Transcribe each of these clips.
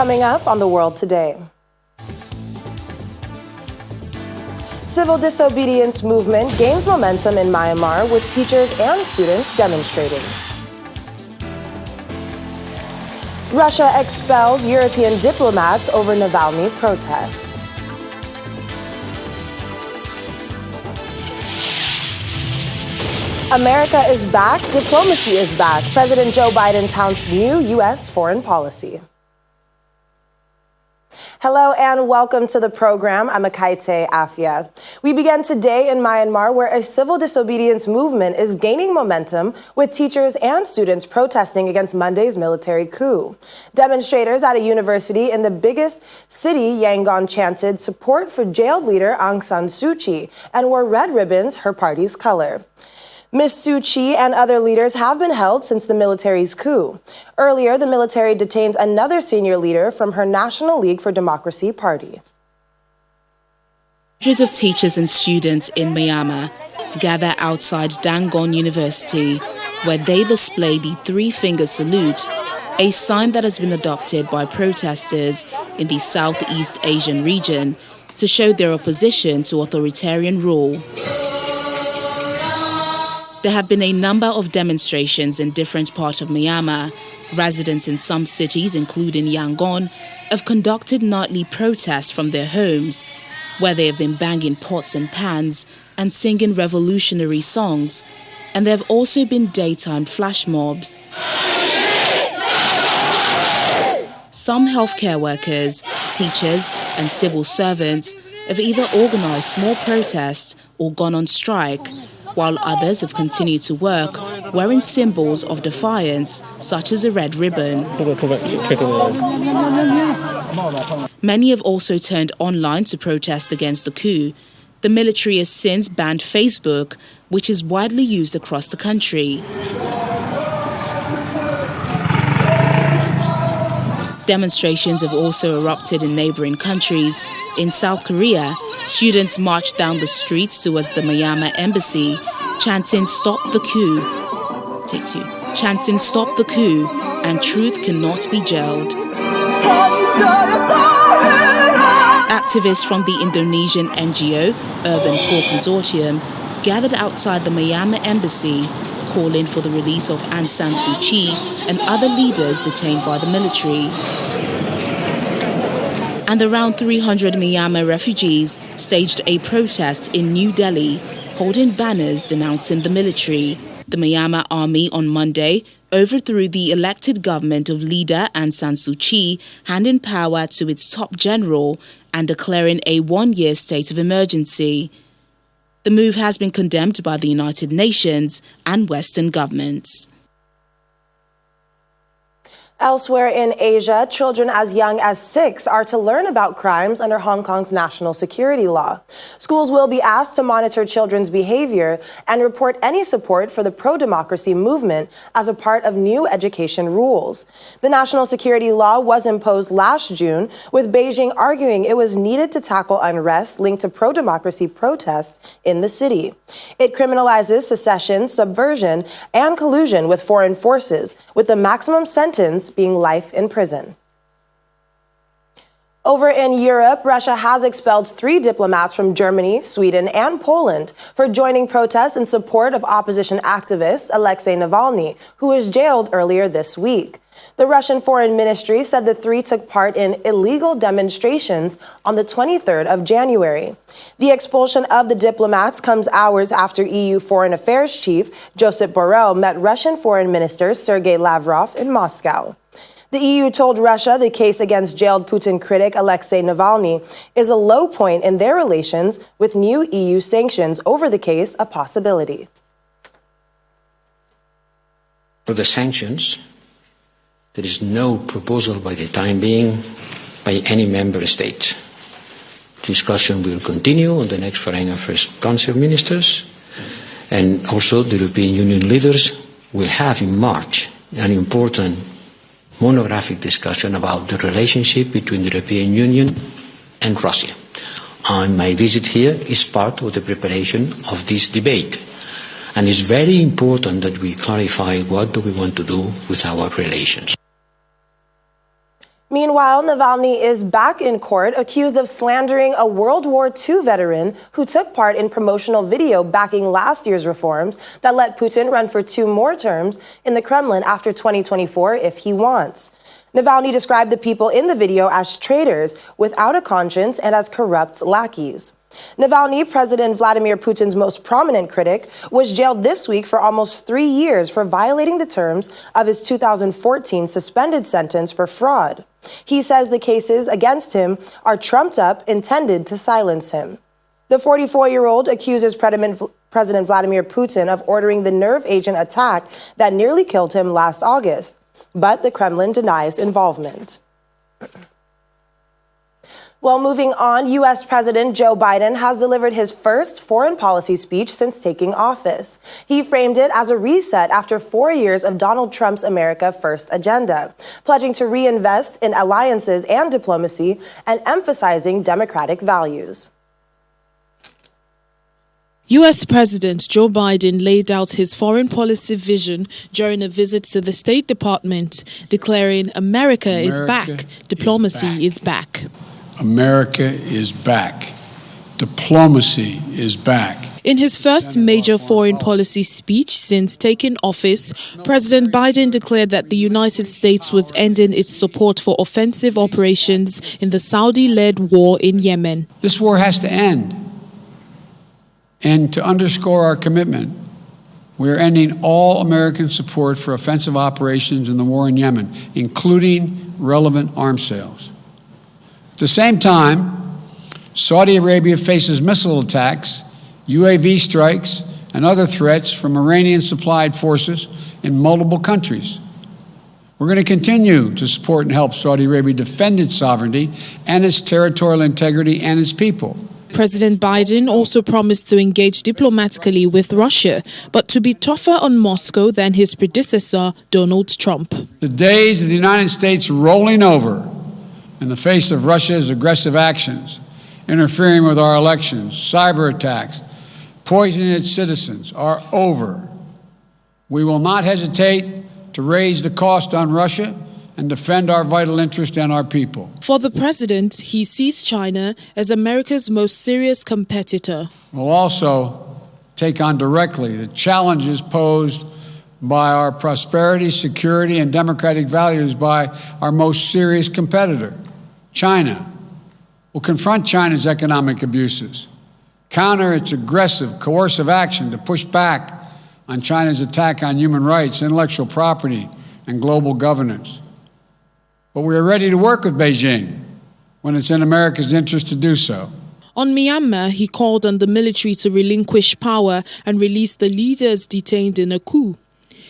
Coming up on The World Today. Civil disobedience movement gains momentum in Myanmar with teachers and students demonstrating. Russia expels European diplomats over Navalny protests. America is back, diplomacy is back. President Joe Biden touts new U.S. foreign policy. Hello and welcome to the program. I'm Akaite Afia. We began today in Myanmar, where a civil disobedience movement is gaining momentum with teachers and students protesting against Monday's military coup. Demonstrators at a university in the biggest city, Yangon, chanted support for jailed leader Aung San Suu Kyi and wore red ribbons, her party's color. Ms. Suu Kyi and other leaders have been held since the military's coup. Earlier, the military detained another senior leader from her National League for Democracy party. Hundreds of teachers and students in Myanmar gather outside Yangon University, where they display the three-finger salute, a sign that has been adopted by protesters in the Southeast Asian region to show their opposition to authoritarian rule. There have been a number of demonstrations in different parts of Myanmar. Residents in some cities, including Yangon, have conducted nightly protests from their homes, where they have been banging pots and pans and singing revolutionary songs. And there have also been daytime flash mobs. Some healthcare workers, teachers, and civil servants have either organized small protests or gone on strike, while others have continued to work wearing symbols of defiance, such as a red ribbon. Many have also turned online to protest against the coup. The military has since banned Facebook, which is widely used across the country. Demonstrations have also erupted in neighboring countries. In South Korea, students marched down the streets towards the Myanmar embassy, chanting "Stop the coup." Take two. Chanting "Stop the coup" and "Truth cannot be jailed." Activists from the Indonesian NGO Urban Poor Consortium gathered outside the Myanmar embassy, calling for the release of Aung San Suu Kyi and other leaders detained by the military. And around 300 Myanmar refugees staged a protest in New Delhi, holding banners denouncing the military. The Myanmar army on Monday overthrew the elected government of leader Aung San Suu Kyi, handing power to its top general and declaring a one-year state of emergency. The move has been condemned by the United Nations and Western governments. Elsewhere in Asia, children as young as 6 are to learn about crimes under Hong Kong's national security law. Schools will be asked to monitor children's behavior and report any support for the pro-democracy movement as a part of new education rules. The national security law was imposed last June, with Beijing arguing it was needed to tackle unrest linked to pro-democracy protests in the city. It criminalizes secession, subversion, and collusion with foreign forces, with the maximum sentence being life in prison. Over in Europe, Russia has expelled 3 diplomats from Germany, Sweden, and Poland for joining protests in support of opposition activist Alexei Navalny, who was jailed earlier this week. The Russian Foreign Ministry said the 3 took part in illegal demonstrations on the 23rd of January. The expulsion of the diplomats comes hours after EU Foreign Affairs Chief Josep Borrell met Russian Foreign Minister Sergei Lavrov in Moscow. The EU told Russia the case against jailed Putin critic Alexei Navalny is a low point in their relations, with new EU sanctions over the case a possibility. For the sanctions, there is no proposal by the time being by any member state. Discussion will continue on the next Foreign Affairs Council of Ministers, and also the European Union leaders will have in March an important monographic discussion about the relationship between the European Union and Russia. And my visit here is part of the preparation of this debate. And it's very important that we clarify what do we want to do with our relations. Meanwhile, Navalny is back in court accused of slandering a World War II veteran who took part in promotional video backing last year's reforms that let Putin run for 2 more terms in the Kremlin after 2024 if he wants. Navalny described the people in the video as traitors without a conscience and as corrupt lackeys. Navalny, President Vladimir Putin's most prominent critic, was jailed this week for almost 3 years for violating the terms of his 2014 suspended sentence for fraud. He says the cases against him are trumped up, intended to silence him. The 44-year-old accuses President Vladimir Putin of ordering the nerve agent attack that nearly killed him last August, but the Kremlin denies involvement. Well, moving on, U.S. President Joe Biden has delivered his first foreign policy speech since taking office. He framed it as a reset after 4 years of Donald Trump's America First agenda, pledging to reinvest in alliances and diplomacy and emphasizing democratic values. U.S. President Joe Biden laid out his foreign policy vision during a visit to the State Department, declaring America is back, diplomacy is back. America is back. Diplomacy is back. In his first major foreign policy speech since taking office, President Biden declared that the United States was ending its support for offensive operations in the Saudi-led war in Yemen. This war has to end. And to underscore our commitment, we are ending all American support for offensive operations in the war in Yemen, including relevant arms sales. At the same time, Saudi Arabia faces missile attacks, UAV strikes, and other threats from Iranian-supplied forces in multiple countries. We're going to continue to support and help Saudi Arabia defend its sovereignty and its territorial integrity and its people. President Biden also promised to engage diplomatically with Russia, but to be tougher on Moscow than his predecessor, Donald Trump. The days of the United States rolling over in the face of Russia's aggressive actions, interfering with our elections, cyber attacks, poisoning its citizens, are over. We will not hesitate to raise the cost on Russia and defend our vital interest and our people. For the president, he sees China as America's most serious competitor. We'll also take on directly the challenges posed by our prosperity, security, and democratic values by our most serious competitor, China. We'll confront China's economic abuses, counter its aggressive, coercive action to push back on China's attack on human rights, intellectual property, and global governance. But we are ready to work with Beijing when it's in America's interest to do so. On Myanmar, he called on the military to relinquish power and release the leaders detained in a coup.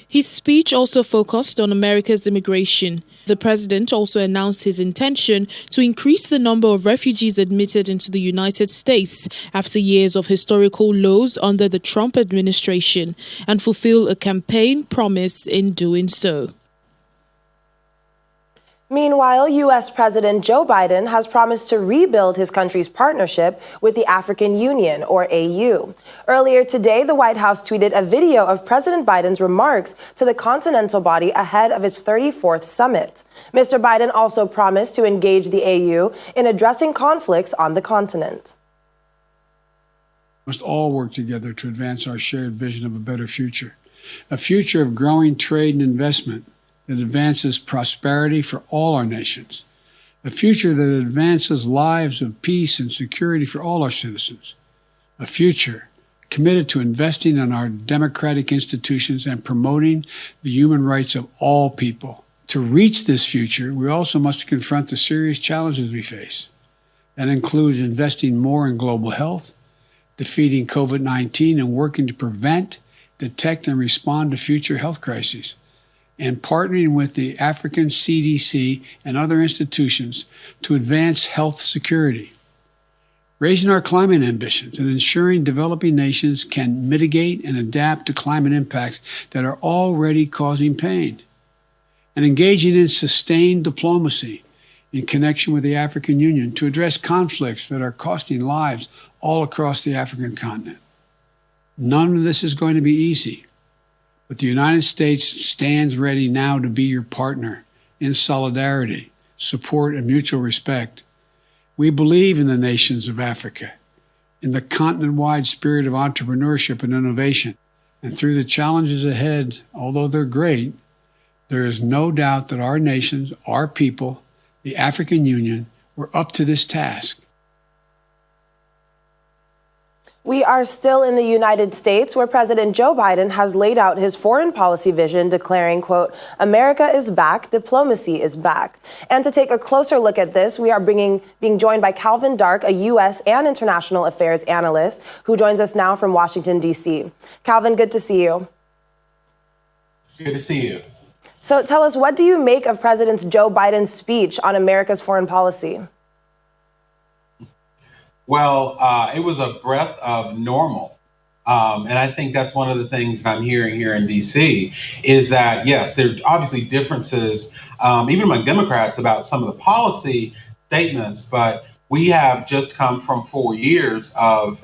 His speech also focused on America's immigration. The president also announced his intention to increase the number of refugees admitted into the United States after years of historical lows under the Trump administration and fulfill a campaign promise in doing so. Meanwhile, U.S. President Joe Biden has promised to rebuild his country's partnership with the African Union, or AU. Earlier today, the White House tweeted a video of President Biden's remarks to the continental body ahead of its 34th summit. Mr. Biden also promised to engage the AU in addressing conflicts on the continent. We must all work together to advance our shared vision of a better future, a future of growing trade and investment that advances prosperity for all our nations, a future that advances lives of peace and security for all our citizens, a future committed to investing in our democratic institutions and promoting the human rights of all people. To reach this future, we also must confront the serious challenges we face. That includes investing more in global health, defeating COVID-19 and working to prevent, detect, and respond to future health crises, and partnering with the African CDC and other institutions to advance health security, raising our climate ambitions and ensuring developing nations can mitigate and adapt to climate impacts that are already causing pain, and engaging in sustained diplomacy in connection with the African Union to address conflicts that are costing lives all across the African continent. None of this is going to be easy. But the United States stands ready now to be your partner in solidarity, support, and mutual respect, we believe in the nations of Africa, in the continent-wide spirit of entrepreneurship and innovation. And through the challenges ahead, although they're great, there is no doubt that our nations, our people, the African Union, were up to this task. We are still in the United States, where President Joe Biden has laid out his foreign policy vision, declaring, quote, "America is back, diplomacy is back." And to take a closer look at this, we are being joined by Calvin Dark, a U.S. and international affairs analyst, who joins us now from Washington, D.C. Calvin, good to see you. Good to see you. So tell us, what do you make of President Joe Biden's speech on America's foreign policy? Well, it was a breath of normal. And I think that's one of the things I'm hearing here in D.C. is that, yes, there are obviously differences, even among Democrats, about some of the policy statements, but we have just come from 4 years of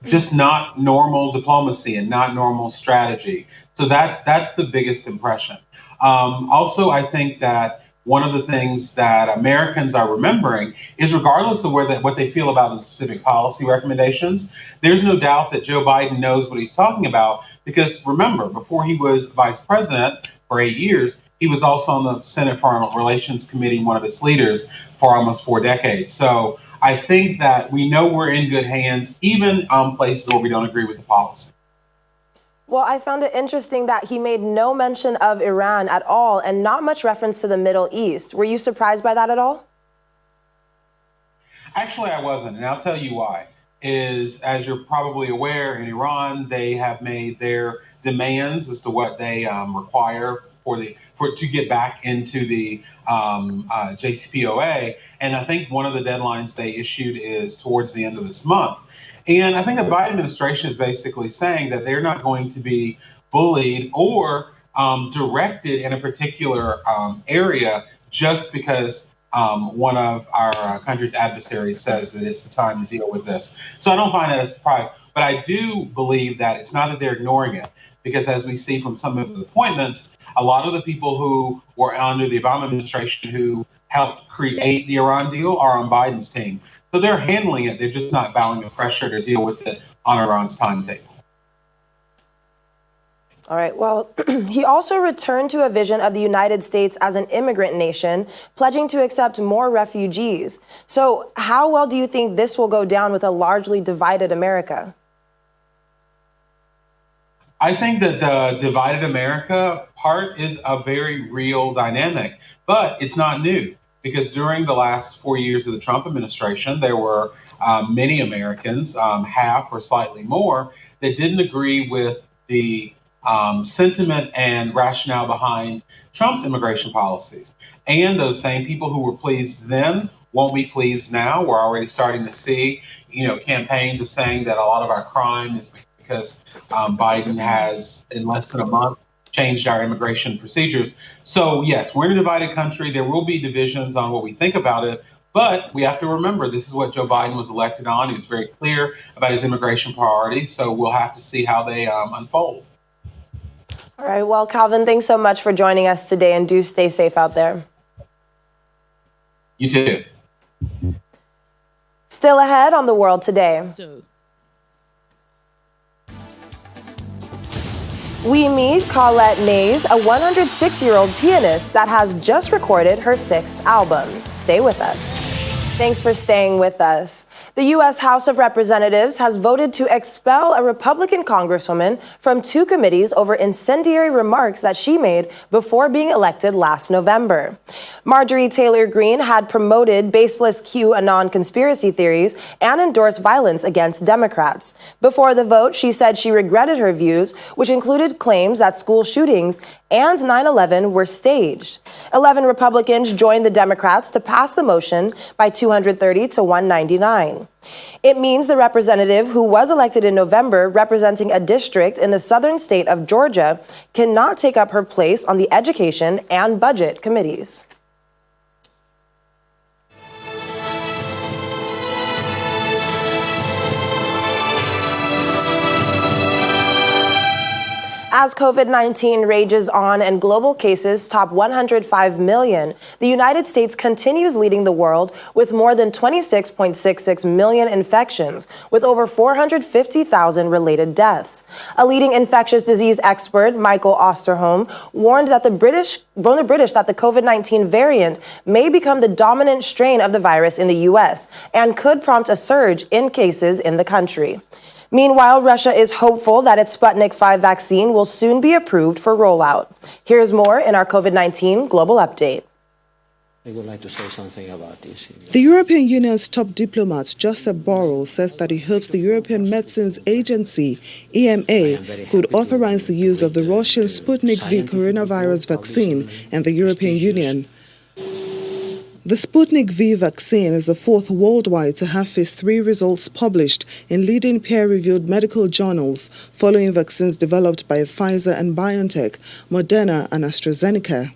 just not normal diplomacy and not normal strategy. So that's the biggest impression. Also, I think that one of the things that Americans are remembering is, regardless of what they feel about the specific policy recommendations, there's no doubt that Joe Biden knows what he's talking about. Because remember, before he was vice president for 8 years, he was also on the Senate Foreign Relations Committee, one of its leaders, for almost 4 decades. So I think that we know we're in good hands, even places where we don't agree with the policy. Well, I found it interesting that he made no mention of Iran at all and not much reference to the Middle East. Were you surprised by that at all? Actually, I wasn't, and I'll tell you why. As you're probably aware, in Iran, they have made their demands as to what they require to get back into the JCPOA. And I think one of the deadlines they issued is towards the end of this month. And I think the Biden administration is basically saying that they're not going to be bullied or directed in a particular area just because one of our country's adversaries says that it's the time to deal with this. So I don't find that a surprise. But I do believe that it's not that they're ignoring it, because as we see from some of his appointments, a lot of the people who were under the Obama administration who helped create the Iran deal are on Biden's team. So they're handling it. They're just not bowing to pressure to deal with it on Iran's timetable. All right. Well, he also returned to a vision of the United States as an immigrant nation, pledging to accept more refugees. So how well do you think this will go down with a largely divided America? I think that the divided America part is a very real dynamic, but it's not new. Because during the last 4 years of the Trump administration, there were many Americans, half or slightly more, that didn't agree with the sentiment and rationale behind Trump's immigration policies. And those same people who were pleased then won't be pleased now. We're already starting to see, campaigns of saying that a lot of our crime is because Biden has, in less than a month, changed our immigration procedures. So yes, we're in a divided country. There will be divisions on what we think about it, but we have to remember this is what Joe Biden was elected on. He was very clear about his immigration priorities. So we'll have to see how they unfold. All right. Well, Calvin, thanks so much for joining us today, and do stay safe out there. You too. Still ahead on The World Today. We meet Colette Mays, a 106-year-old pianist that has just recorded her 6th album. Stay with us. Thanks for staying with us. The U.S. House of Representatives has voted to expel a Republican congresswoman from 2 committees over incendiary remarks that she made before being elected last November. Marjorie Taylor Greene had promoted baseless QAnon conspiracy theories and endorsed violence against Democrats. Before the vote, she said she regretted her views, which included claims that school shootings and 9/11 were staged. 11 Republicans joined the Democrats to pass the motion by 230 to 199. It means the representative who was elected in November representing a district in the southern state of Georgia cannot take up her place on the education and budget committees. As COVID-19 rages on and global cases top 105 million, the United States continues leading the world with more than 26.66 million infections, with over 450,000 related deaths. A leading infectious disease expert, Michael Osterholm, warned the British that the COVID-19 variant may become the dominant strain of the virus in the U.S. and could prompt a surge in cases in the country. Meanwhile, Russia is hopeful that its Sputnik V vaccine will soon be approved for rollout. Here's more in our COVID-19 Global Update. I would like to say something about this. The European Union's top diplomat, Josep Borrell, says that he hopes the European Medicines Agency, EMA, could authorize the use of the Russian Sputnik V coronavirus vaccine in the European Union. The Sputnik V vaccine is the fourth worldwide to have phase 3 results published in leading peer-reviewed medical journals following vaccines developed by Pfizer and BioNTech, Moderna and AstraZeneca.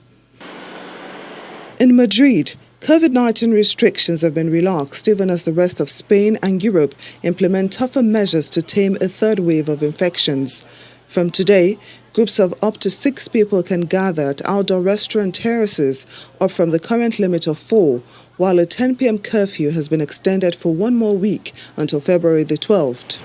In Madrid, COVID-19 restrictions have been relaxed even as the rest of Spain and Europe implement tougher measures to tame a third wave of infections. From today, groups of up to 6 people can gather at outdoor restaurant terraces, up from the current limit of 4, while a 10 p.m. curfew has been extended for one more week until February the 12th.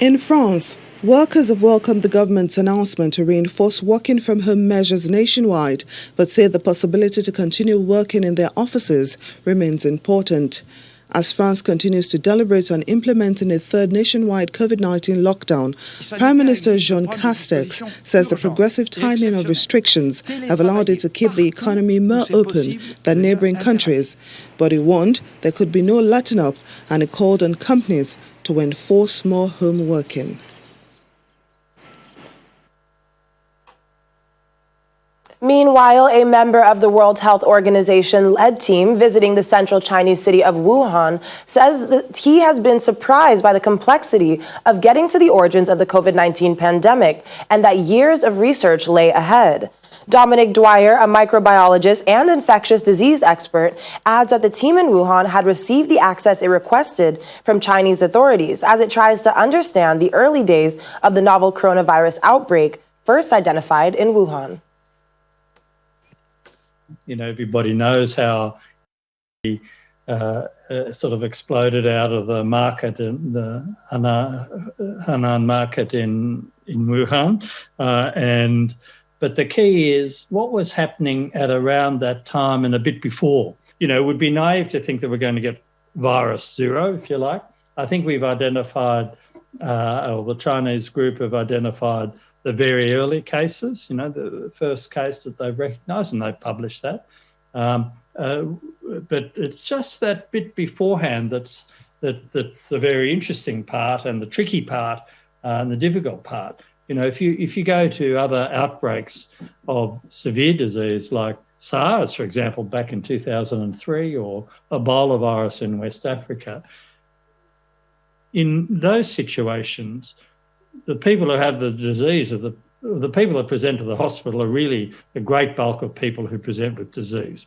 In France, workers have welcomed the government's announcement to reinforce working from home measures nationwide, but say the possibility to continue working in their offices remains important. As France continues to deliberate on implementing a third nationwide COVID-19 lockdown, Prime Minister Jean Castex says the progressive tightening of restrictions have allowed it to keep the economy more open than neighboring countries. But he warned there could be no letting up, and he called on companies to enforce more home working. Meanwhile, a member of the World Health Organization-led team visiting the central Chinese city of Wuhan says that he has been surprised by the complexity of getting to the origins of the COVID-19 pandemic and that years of research lay ahead. Dominic Dwyer, a microbiologist and infectious disease expert, adds that the team in Wuhan had received the access it requested from Chinese authorities as it tries to understand the early days of the novel coronavirus outbreak first identified in Wuhan. You know, everybody knows how he sort of exploded out of the market, in the Henan market in Wuhan. But the key is what was happening at around that time and a bit before. You know, it would be naive to think that we're going to get virus zero, if you like. I think we've identified, or the Chinese group have identified the very early cases, you know, the first case that they've recognised, and they've published that. But it's just that bit beforehand that's the very interesting part and the tricky part and the difficult part. You know, if you go to other outbreaks of severe disease like SARS, for example, back in 2003, or Ebola virus in West Africa, in those situations, the people who have the disease, or the people that present to the hospital, are really the great bulk of people who present with disease.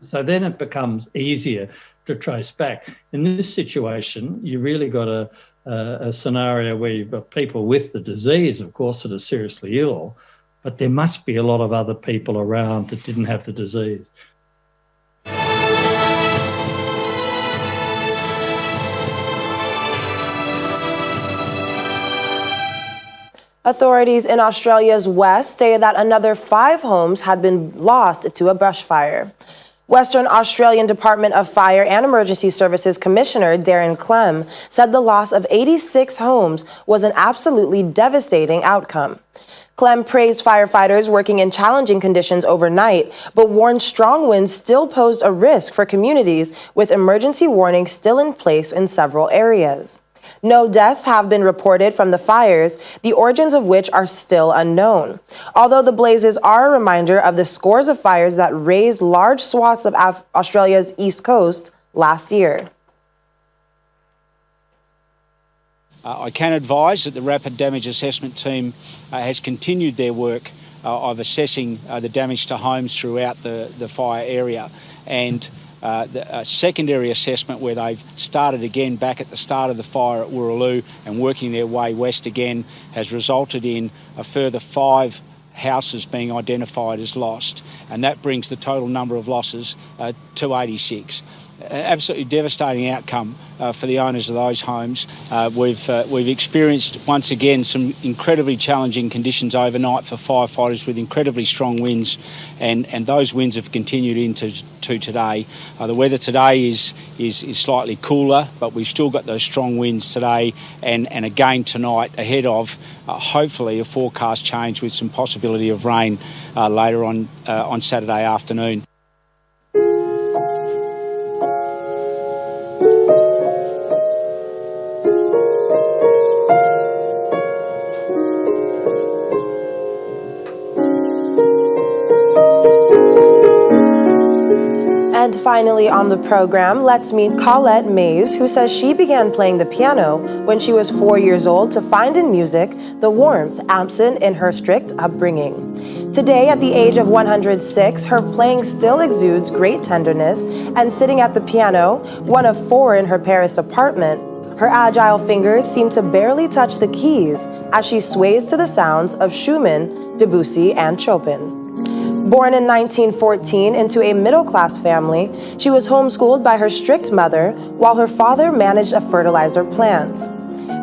So then it becomes easier to trace back. In this situation, you really got a scenario where you've got people with the disease, of course, that are seriously ill, but there must be a lot of other people around that didn't have the disease. Authorities in Australia's west say that another 5 homes had been lost to a bushfire. Western Australian Department of Fire and Emergency Services Commissioner Darren Clem said the loss of 86 homes was an absolutely devastating outcome. Clem praised firefighters working in challenging conditions overnight, but warned strong winds still posed a risk for communities, with emergency warnings still in place in several areas. No deaths have been reported from the fires, the origins of which are still unknown. Although the blazes are a reminder of the scores of fires that razed large swaths of Australia's east coast last year. I can advise that the Rapid Damage Assessment Team has continued their work of assessing the damage to homes throughout the fire area. And a secondary assessment where they've started again back at the start of the fire at Wooroloo and working their way west again has resulted in a further 5 houses being identified as lost, and that brings the total number of losses to 86. Absolutely devastating outcome for the owners of those homes. We've experienced once again some incredibly challenging conditions overnight for firefighters with incredibly strong winds, and those winds have continued into today. The weather today is slightly cooler, but we've still got those strong winds today, and again tonight ahead of hopefully a forecast change with some possibility of rain later on Saturday afternoon. And finally on the program, let's meet Colette Mays, who says she began playing the piano when she was 4 years old to find in music the warmth absent in her strict upbringing. Today, at the age of 106, her playing still exudes great tenderness, and sitting at the piano, one of 4 in her Paris apartment, her agile fingers seem to barely touch the keys as she sways to the sounds of Schumann, Debussy, and Chopin. Born in 1914 into a middle-class family, she was homeschooled by her strict mother while her father managed a fertilizer plant.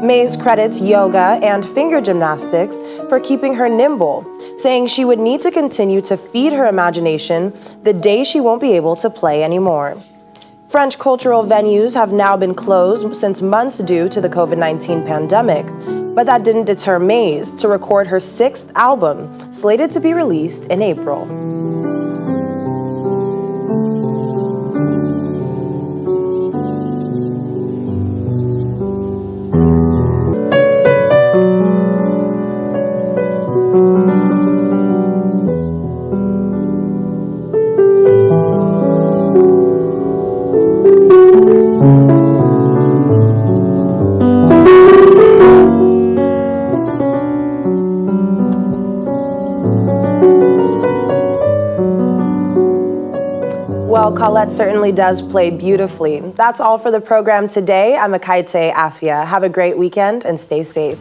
Mays credits yoga and finger gymnastics for keeping her nimble, saying she would need to continue to feed her imagination the day she won't be able to play anymore. French cultural venues have now been closed since months due to the COVID-19 pandemic, but that didn't deter Mays to record her 6th album, slated to be released in April. Well, Colette certainly does play beautifully. That's all for the program today. I'm Akaite Afia. Have a great weekend and stay safe.